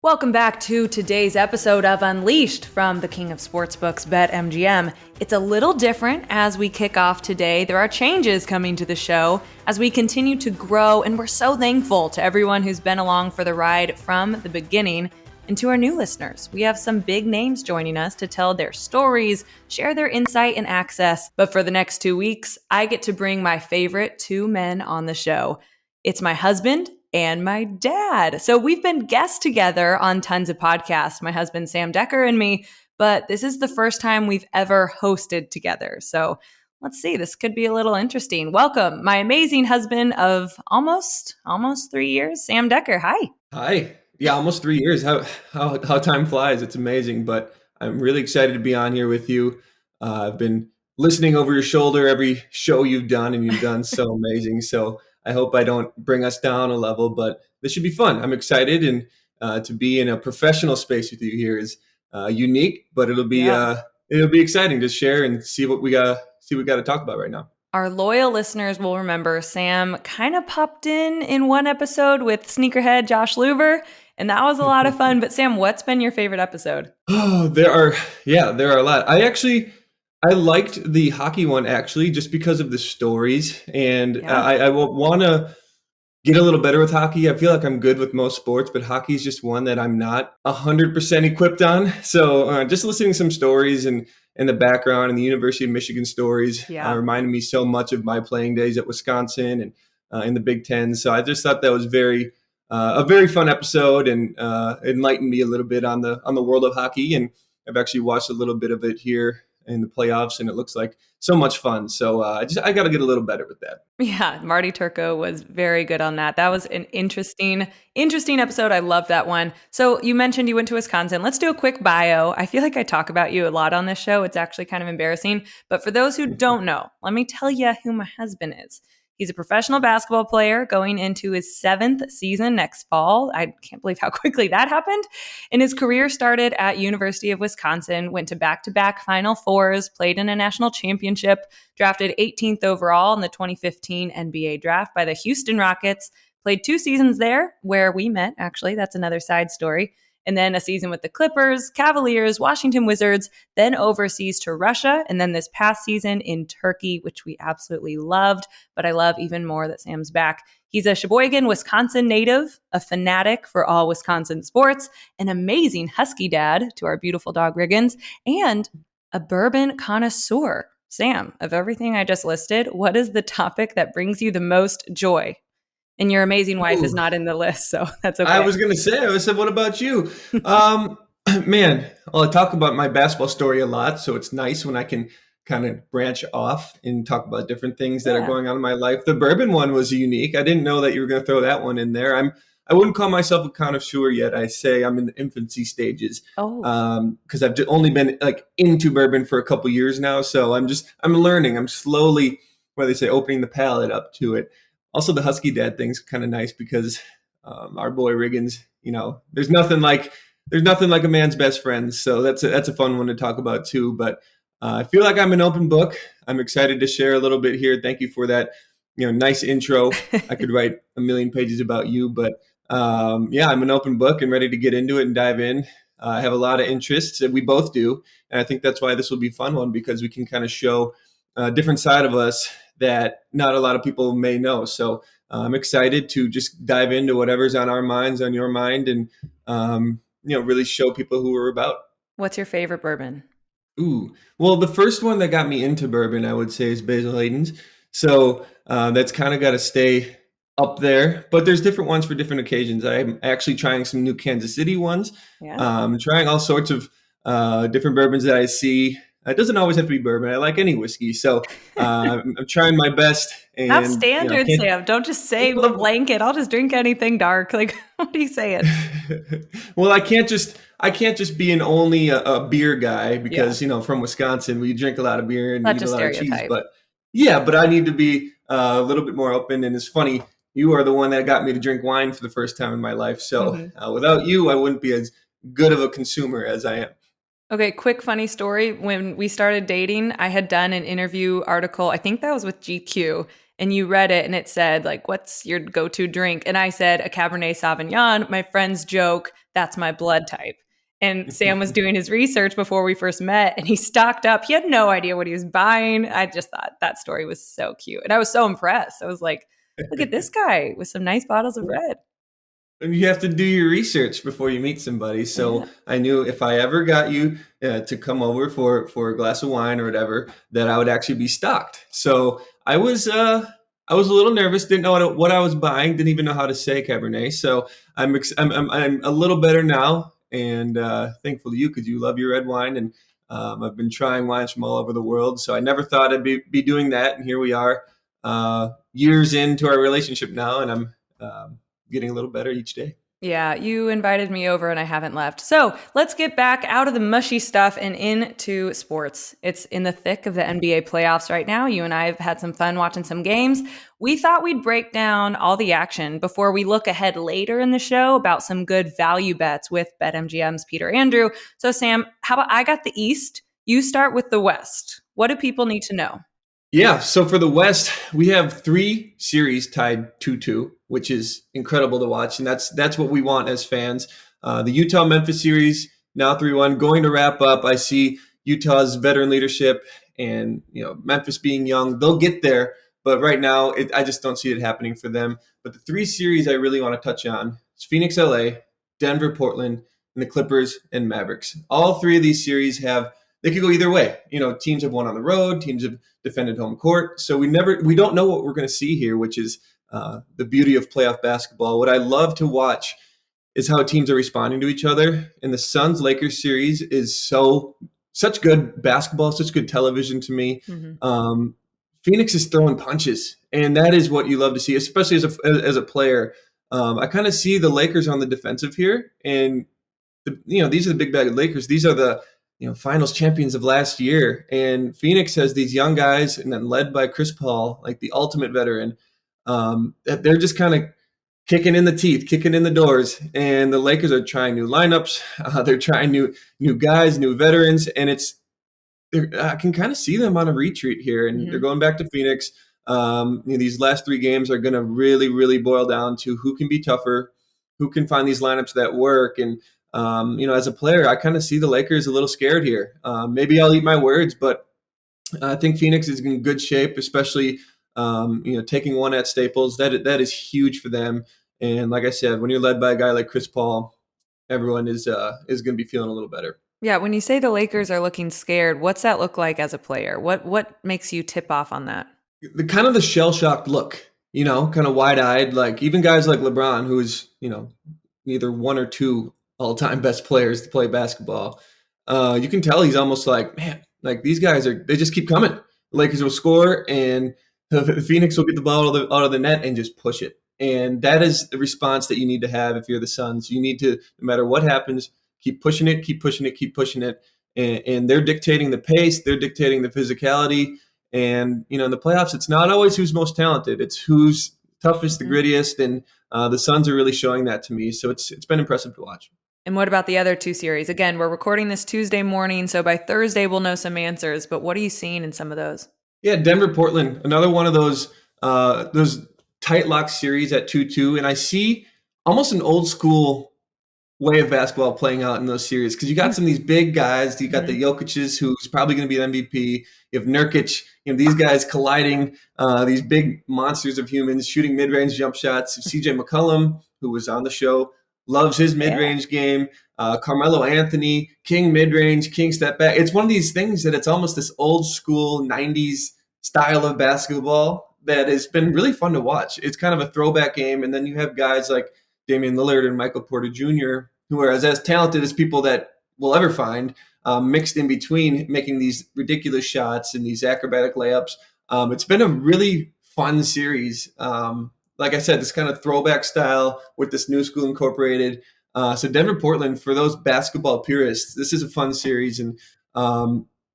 Welcome back to today's episode of Unleashed from the King of Sportsbooks, BetMGM. It's a little different as we kick off today. There are changes coming to the show as we continue to grow, and we're so thankful to everyone who's been along for the ride from the beginning. And to our new listeners, we have some big names joining us to tell their stories, share their insight and access. But for the next 2 weeks, I get to bring my favorite two men on the show. It's my husband and my dad. So we've been guests together on tons of podcasts, my husband, Sam Dekker, and me, but this is the first time we've ever hosted together. So let's see, this could be a little interesting. Welcome, my amazing husband of almost 3 years, Sam Dekker. Hi. Hi. Yeah, almost 3 years. How time flies. It's amazing, but I'm really excited to be on here with you. I've been listening over your shoulder every show you've done, and you've done so amazing. So I hope I don't bring us down a level, but this should be fun. I'm excited, and to be in a professional space with you here is unique, but it'll be exciting to share and see what we got to talk about right now. Our loyal listeners will remember Sam kind of popped in one episode with sneakerhead Josh Luber, and that was a lot of fun. But Sam, what's been your favorite episode? Oh, there are a lot. I liked the hockey one actually, just because of the stories, and I want to get a little better with hockey. I feel like I'm good with most sports, but hockey is just one that I'm not 100% equipped on. So just listening to some stories and the background and the University of Michigan stories reminded me so much of my playing days at Wisconsin and in the Big Ten. So I just thought that was a very fun episode, and enlightened me a little bit on the world of hockey. And I've actually watched a little bit of it here in the playoffs, and it looks like so much fun. So I got to get a little better with that. Yeah, Marty Turco was very good on that. That was an interesting episode. I love that one. So you mentioned you went to Wisconsin. Let's do a quick bio. I feel like I talk about you a lot on this show. It's actually kind of embarrassing. But for those who don't know, let me tell you who my husband is. He's a professional basketball player going into his 7th season next fall. I can't believe how quickly that happened. And his career started at University of Wisconsin, went to back-to-back Final Fours, played in a national championship, drafted 18th overall in the 2015 NBA draft by the Houston Rockets, played 2 seasons there where we met, actually. That's another side story. And then a season with the Clippers, Cavaliers, Washington Wizards, then overseas to Russia, and then this past season in Turkey, which we absolutely loved, but I love even more that Sam's back. He's a Sheboygan, Wisconsin native, a fanatic for all Wisconsin sports, an amazing husky dad to our beautiful dog Riggins, and a bourbon connoisseur. Sam, of everything I just listed, what is the topic that brings you the most joy? And your amazing wife is not in the list, so that's okay. I was going to say, what about you? Man, well, I talk about my basketball story a lot, so it's nice when I can kind of branch off and talk about different things that are going on in my life. The bourbon one was unique. I didn't know that you were going to throw that one in there. I wouldn't call myself a connoisseur yet. I say I'm in the infancy stages. Because I've only been into bourbon for a couple years now, so I'm learning. I'm slowly, what they say, opening the palate up to it. Also, the husky dad thing's kind of nice because our boy Riggins, there's nothing like a man's best friend. So that's a fun one to talk about too. But I feel like I'm an open book. I'm excited to share a little bit here. Thank you for that, nice intro. I could write a million pages about you, but I'm an open book and ready to get into it and dive in. I have a lot of interests that we both do, and I think that's why this will be a fun one, because we can kind of show a different side of us that not a lot of people may know. So I'm excited to just dive into whatever's on our minds, on your mind, and really show people who we're about. What's your favorite bourbon? Ooh, well, the first one that got me into bourbon, I would say, is Basil Hayden's. So that's kind of got to stay up there. But there's different ones for different occasions. I'm actually trying some new Kansas City ones. Trying all sorts of different bourbons that I see. It doesn't always have to be bourbon. I like any whiskey. So I'm trying my best. And, have standards, Sam. Don't just say the blanket. I'll just drink anything dark. Like, what are you saying? Well, I can't just be only a beer guy because, from Wisconsin, we drink a lot of beer and eat a lot of cheese. But I need to be a little bit more open. And it's funny, you are the one that got me to drink wine for the first time in my life. So without you, I wouldn't be as good of a consumer as I am. Okay, quick funny story. When we started dating, I had done an interview article, I think that was with GQ, and you read it and it said, like, what's your go-to drink? And I said, a Cabernet Sauvignon. My friends joke, that's my blood type. And Sam was doing his research before we first met, and he stocked up. He had no idea what he was buying. I just thought that story was so cute. And I was so impressed. I was like, look at this guy with some nice bottles of red. And you have to do your research before you meet somebody. So Yeah. I knew if I ever got you to come over for a glass of wine or whatever, that I would actually be stocked. So I was a little nervous, didn't know what I was buying, didn't even know how to say Cabernet. So I'm a little better now, and thankful to you because you love your red wine, and I've been trying wines from all over the world. So I never thought I'd be doing that, and here we are, years into our relationship now, and I'm getting a little better each day. Yeah, you invited me over and I haven't left. So let's get back out of the mushy stuff and into sports. It's in the thick of the NBA playoffs right now. You and I have had some fun watching some games. We thought we'd break down all the action before we look ahead later in the show about some good value bets with BetMGM's Peter Andrew. So, Sam, how about I got the East? You start with the West. What do people need to know? Yeah, so for the West, we have 3 series tied 2-2, which is incredible to watch, and that's what we want as fans. The Utah-Memphis series, now 3-1, going to wrap up. I see Utah's veteran leadership and Memphis being young. They'll get there, but right now, I just don't see it happening for them. But the 3 series I really want to touch on is Phoenix, LA, Denver, Portland, and the Clippers and Mavericks. All 3 of these series they could go either way. Teams have won on the road, teams have defended home court. So we don't know what we're going to see here, which is the beauty of playoff basketball. What I love to watch is how teams are responding to each other. And the Suns-Lakers series is such good basketball, such good television to me. Mm-hmm. Phoenix is throwing punches, and that is what you love to see, especially as a player. I kind of see the Lakers on the defensive here, and these are the big bad Lakers. These are the finals champions of last year, and Phoenix has these young guys, and then led by Chris Paul, like the ultimate veteran. That they're just kind of kicking in the teeth, kicking in the doors, and the Lakers are trying new lineups. They're trying new guys, new veterans, and I can kind of see them on a retreat here, and they're going back to Phoenix. These last 3 games are going to really, really boil down to who can be tougher, who can find these lineups that work, and as a player, I kind of see the Lakers a little scared here. Maybe I'll eat my words, but I think Phoenix is in good shape, especially taking one at Staples. That is huge for them. And like I said, when you're led by a guy like Chris Paul, everyone is going to be feeling a little better. Yeah, when you say the Lakers are looking scared, what's that look like as a player? What makes you tip off on that? The kind of the shell-shocked look, kind of wide-eyed, like even guys like LeBron, who's either 1 or 2 all-time best players to play basketball. You can tell he's almost like, man, like these guys they just keep coming. The Lakers will score, and the Phoenix will get the ball out of the net and just push it. And that is the response that you need to have if you're the Suns. You need to, no matter what happens, keep pushing it, keep pushing it, keep pushing it. And they're dictating the pace, they're dictating the physicality. And, in the playoffs, it's not always who's most talented. It's who's toughest, the grittiest. And the Suns are really showing that to me. So it's been impressive to watch. And what about the other 2 series? Again, we're recording this Tuesday morning, so by Thursday we'll know some answers. But what are you seeing in some of those? Yeah, Denver, Portland, another one of those tight lock series at 2-2, and I see almost an old school way of basketball playing out in those series because you got some of these big guys. You got the Jokic's, who's probably going to be the MVP. You have Nurkic. These guys colliding, these big monsters of humans shooting mid-range jump shots. CJ McCollum, who was on the show, loves his mid-range game. Carmelo Anthony, king mid-range, king step back. It's one of these things that it's almost this old school 90s style of basketball that has been really fun to watch. It's kind of a throwback game. And then you have guys like Damian Lillard and Michael Porter Jr., who are as talented as people that we'll ever find, mixed in between making these ridiculous shots and these acrobatic layups. It's been a really fun series. Like I said, this kind of throwback style with this new school incorporated. So Denver, Portland, for those basketball purists, this is a fun series. And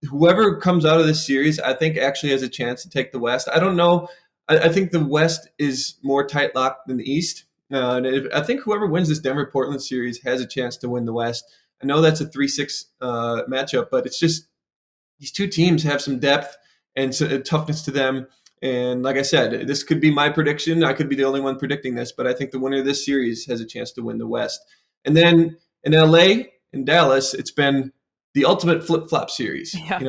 whoever comes out of this series, I think actually has a chance to take the West. I don't know. I think the West is more tight locked than the East. I think whoever wins this Denver-Portland series has a chance to win the West. I know that's a 3-6 matchup, but it's just these 2 teams have some depth and toughness to them. And like I said, this could be my prediction. I could be the only one predicting this, but I think the winner of this series has a chance to win the West. And then in LA, in Dallas, it's been the ultimate flip-flop series. Yeah.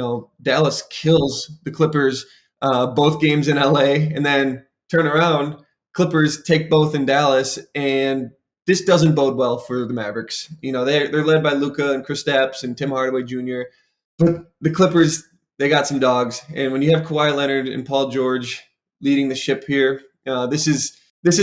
Dallas kills the Clippers both games in LA, and then turn around, Clippers take both in Dallas, and this doesn't bode well for the Mavericks. They're led by Luka and Kristaps and Tim Hardaway Jr., but the Clippers, they got some dogs. And when you have Kawhi Leonard and Paul George leading the ship here, this is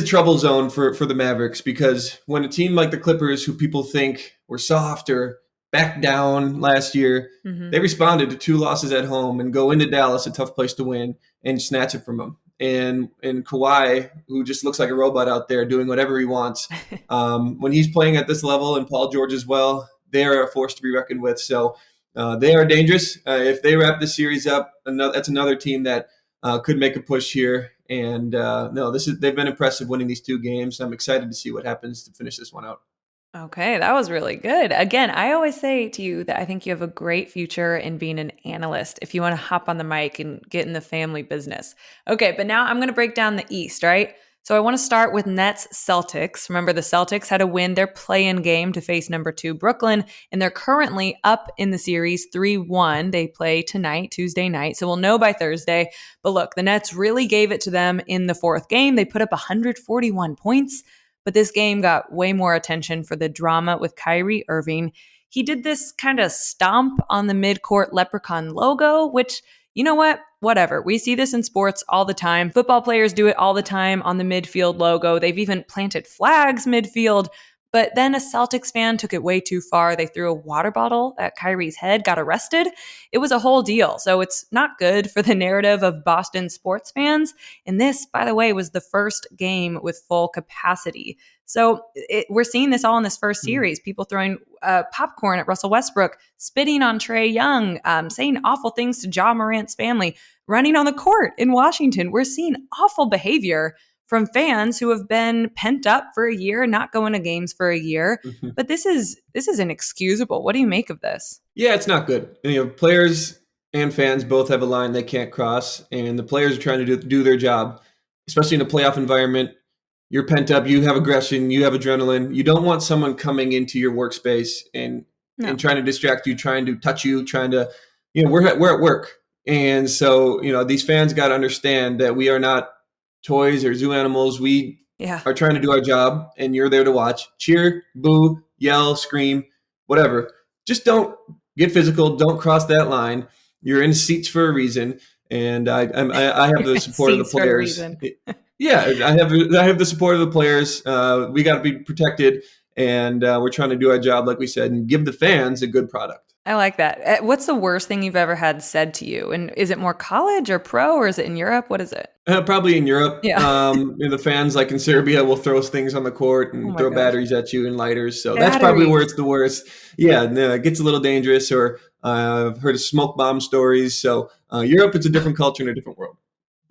trouble zone for the Mavericks, because when a team like the Clippers, who people think were soft or backed down last year, they responded to 2 losses at home and go into Dallas, a tough place to win, and snatch it from them. And Kawhi, who just looks like a robot out there doing whatever he wants, when he's playing at this level, and Paul George as well, they are a force to be reckoned with. So they are dangerous. If they wrap this series up, that's another team that could make a push here. And they've been impressive winning these 2 games. I'm excited to see what happens to finish this one out. Okay, that was really good. Again, I always say to you that I think you have a great future in being an analyst if you want to hop on the mic and get in the family business. Okay, but now I'm going to break down the East, right? So I want to start with Nets Celtics. Remember, the Celtics had to win their play-in game to face number 2 Brooklyn, and they're currently up in the series 3-1. They play tonight, Tuesday night, so we'll know by Thursday. But look, the Nets really gave it to them in the 4th game. They put up 141 points. But this game got way more attention for the drama with Kyrie Irving. He did this kind of stomp on the midcourt leprechaun logo, which, you know what? Whatever. We see this in sports all the time. Football players do it all the time on the midfield logo. They've even planted flags midfield. But then a Celtics fan took it way too far. They threw a water bottle at Kyrie's head, got arrested. It was a whole deal. So it's not good for the narrative of Boston sports fans. And this, by the way, was the first game with full capacity. So we're seeing this all in this first series. People throwing popcorn at Russell Westbrook, spitting on Trae Young, saying awful things to Ja Morant's family, running on the court in Washington. We're seeing awful behavior from fans who have been pent up for a year, not going to games for a year. But this is inexcusable. What do you make of this? Yeah, it's not good. Players and fans both have a line they can't cross, and the players are trying to do their job, especially in a playoff environment. You're pent up, you have aggression, you have adrenaline. You don't want someone coming into your workspace and trying to distract you, trying to touch you, trying to, we're at work. And so, these fans got to understand that we are not toys or zoo animals. We are trying to do our job, and you're there to watch. Cheer, boo, yell, scream, whatever. Just don't get physical. Don't cross that line. You're in seats for a reason, and I have the support of the players. Yeah, I have the support of the players. We got to be protected, and we're trying to do our job, like we said, and give the fans a good product. I like that. What's the worst thing you've ever had said to you? And is it more college or pro, or is it in Europe? What is it? Probably in Europe. Yeah. The fans, like in Serbia, will throw things on the court and throw batteries at you and lighters. So that's probably where it's the worst. Yeah, it gets a little dangerous. Or I've heard of smoke bomb stories. So Europe, it's a different culture and a different world.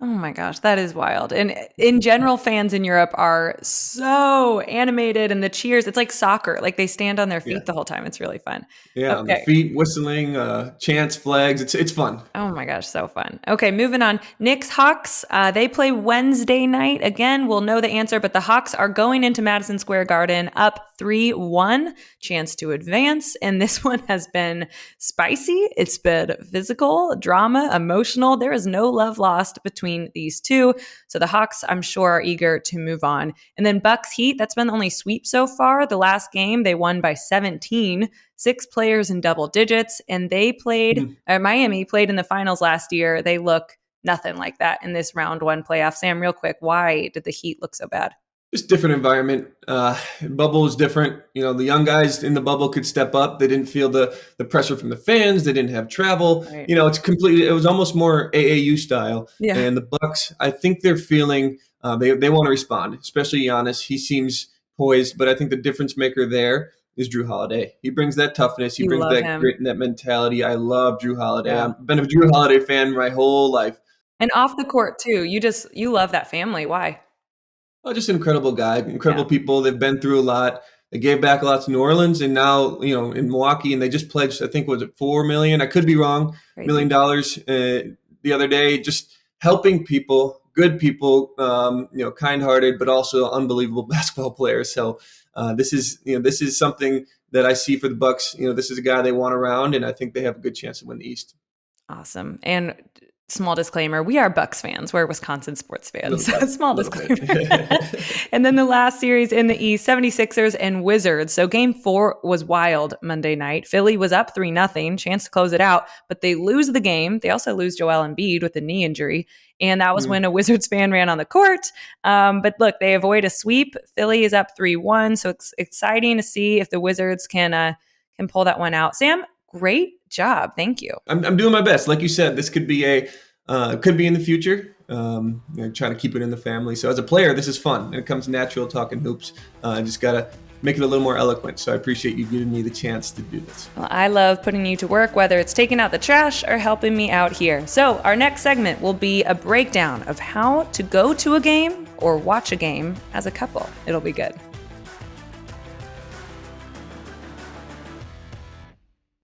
Oh my gosh, that is wild. And in general, fans in Europe are so animated, and the cheers, it's like soccer. Like they stand on their feet the whole time. It's really fun. Yeah, on the feet, whistling, chants, flags. It's fun. Oh my gosh, so fun. Okay, moving on. Knicks Hawks, they play Wednesday night. Again, we'll know the answer, but the Hawks are going into Madison Square Garden up 3-1, chance to advance. And this one has been spicy. It's been physical, drama, emotional. There is no love lost between these two. So the Hawks, I'm sure, are eager to move on. And then Bucks Heat, that's been the only sweep so far. The last game, they won by 17, 6 players in double digits. And they played, Miami played in the finals last year. They look nothing like that in this round 1 playoff. Sam, real quick, why did the Heat look so bad? Just different environment. Bubble is different. The young guys in the bubble could step up. They didn't feel the pressure from the fans. They didn't have travel. Right. It was almost more AAU style. Yeah. And the Bucks, I think they're feeling they want to respond, especially Giannis. He seems poised, but I think the difference maker there is Drew Holiday. He brings that toughness. He brings that grit and that mentality. I love Drew Holiday. Yeah. I've been a Drew Holiday fan my whole life. And off the court too. You love that family. Why? Oh, just an incredible guy, incredible people. They've been through a lot. They gave back a lot to New Orleans, and now, in Milwaukee, and they just pledged, I think, was it $4 million? I could be wrong, $1 million the other day. Just helping people, good people, kind-hearted, but also unbelievable basketball players. So this is something that I see for the Bucks. This is a guy they want around, and I think they have a good chance to win the East. Awesome. And small disclaimer, we are Bucks fans. We're Wisconsin sports fans. Small disclaimer. And then the last series in the East, 76ers and Wizards. So game 4 was wild Monday night. Philly was up 3-0, chance to close it out, but they lose the game. They also lose Joel Embiid with a knee injury. And that was when a Wizards fan ran on the court. But look, they avoid a sweep. Philly is up 3-1. So it's exciting to see if the Wizards can pull that one out. Sam, great job. Thank you. I'm doing my best. Like you said, this could be could be in the future. Try to keep it in the family. So as a player, this is fun. And it comes natural talking hoops. Just got to make it a little more eloquent. So I appreciate you giving me the chance to do this. Well, I love putting you to work, whether it's taking out the trash or helping me out here. So our next segment will be a breakdown of how to go to a game or watch a game as a couple. It'll be good.